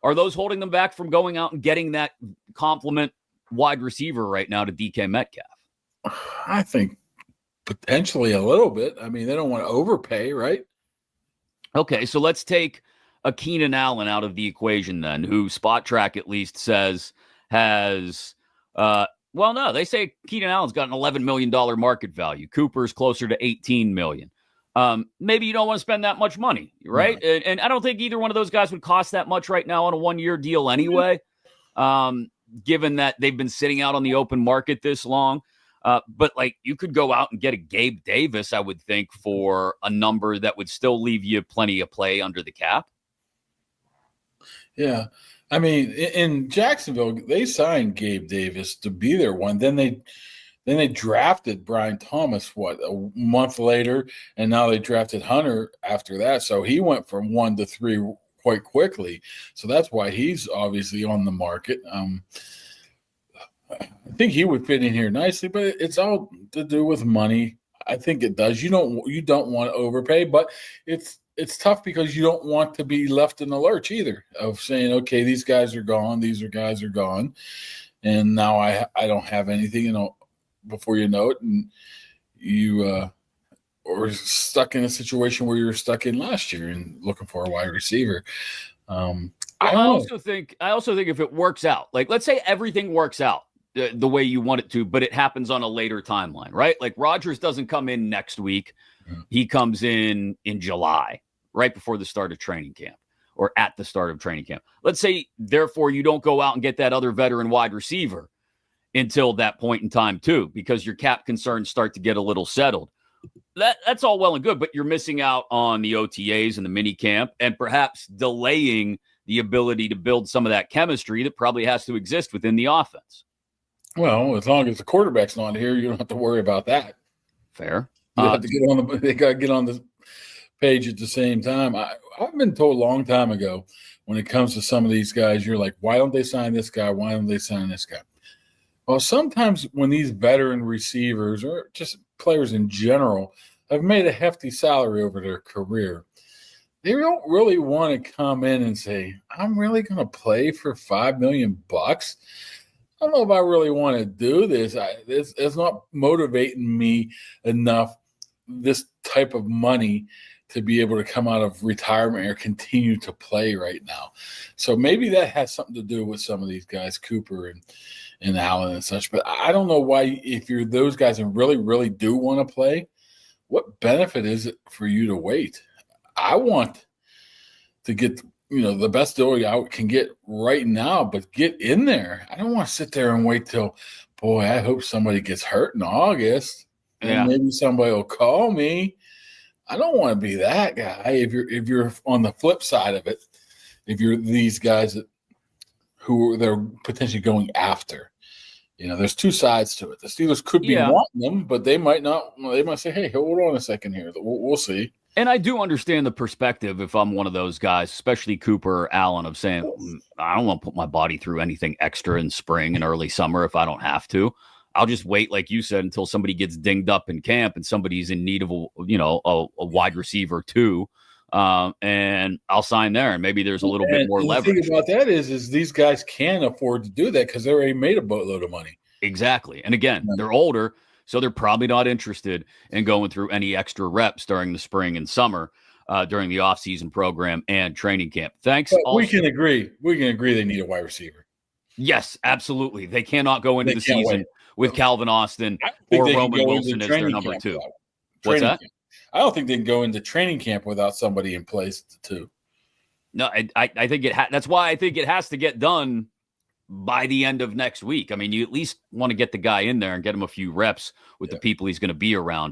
Are those holding them back from going out and getting that complement wide receiver right now to DK Metcalf? I think potentially a little bit. I mean, they don't want to overpay, right? Okay, so let's take a Keenan Allen out of the equation then, who Spot Track at least says has well, no, they say Keenan Allen's got an $11 million market value. Cooper's closer to $18 million. Maybe you don't want to spend that much money, right? No. And I don't think either one of those guys would cost that much right now on a one-year deal anyway, given that they've been sitting out on the open market this long. But, like, you could go out and get a Gabe Davis, I would think, for a number that would still leave you plenty of play under the cap. Yeah. I mean, in Jacksonville, they signed Gabe Davis to be their one. Then they drafted Brian Thomas, a month later, and now they drafted Hunter after that. So he went from 1 to 3 quite quickly. So that's why he's obviously on the market. I think he would fit in here nicely, but it's all to do with money. I think it does. You don't want to overpay, but it's tough because you don't want to be left in the lurch either of saying, okay, these guys are gone, these guys are gone, and now I don't have anything, before you know it, and you are stuck in a situation where you were stuck in last year and looking for a wide receiver. I also think if it works out, like let's say everything works out the way you want it to, but it happens on a later timeline, right? Like Rodgers doesn't come in next week. Mm-hmm. He comes in July, right before the start of training camp or at the start of training camp. Let's say, therefore, you don't go out and get that other veteran wide receiver until that point in time too, because your cap concerns start to get a little settled. That's all well and good, but you're missing out on the OTAs and the mini camp and perhaps delaying the ability to build some of that chemistry that probably has to exist within the offense. Well, as long as the quarterback's not here, you don't have to worry about that. Fair. You have to they got to get on the page at the same time. I've been told a long time ago, when it comes to some of these guys, you're like, why don't they sign this guy? Why don't they sign this guy? Well, sometimes when these veteran receivers or just players in general have made a hefty salary over their career, they don't really want to come in and say, I'm really going to play for $5 million. I don't know if I really want to do this. It's not motivating me enough, this type of money, to be able to come out of retirement or continue to play right now. So maybe that has something to do with some of these guys, Cooper and Allen and such. But I don't know why, if you're those guys and really, really do want to play, what benefit is it for you to wait? I want to get the best deal I can get right now, but get in there. I don't want to sit there and wait till, boy, I hope somebody gets hurt in August and maybe somebody will call me. I don't want to be that guy. If you're on the flip side of it, if you're these guys who they're potentially going after, there's two sides to it. The Steelers could be wanting them, but they might not. They might say, hey, hold on a second here. We'll see. And I do understand the perspective if I'm one of those guys, especially Cooper or Allen, of saying, I don't want to put my body through anything extra in spring and early summer if I don't have to. I'll just wait, like you said, until somebody gets dinged up in camp and somebody's in need of a wide receiver too, and I'll sign there. And maybe there's a little bit more leverage. The thing about that is these guys can afford to do that because they already made a boatload of money. Exactly. And again, they're older, so they're probably not interested in going through any extra reps during the spring and summer, during the offseason program and training camp. Thanks. We can agree they need a wide receiver. Yes, absolutely. They cannot go into the season with Calvin Austin or Roman Wilson as their number two. What's that? I don't think they can go into training camp without somebody in place too. No, I think that's why I think it has to get done by the end of next week. I mean, you at least want to get the guy in there and get him a few reps with the people he's going to be around.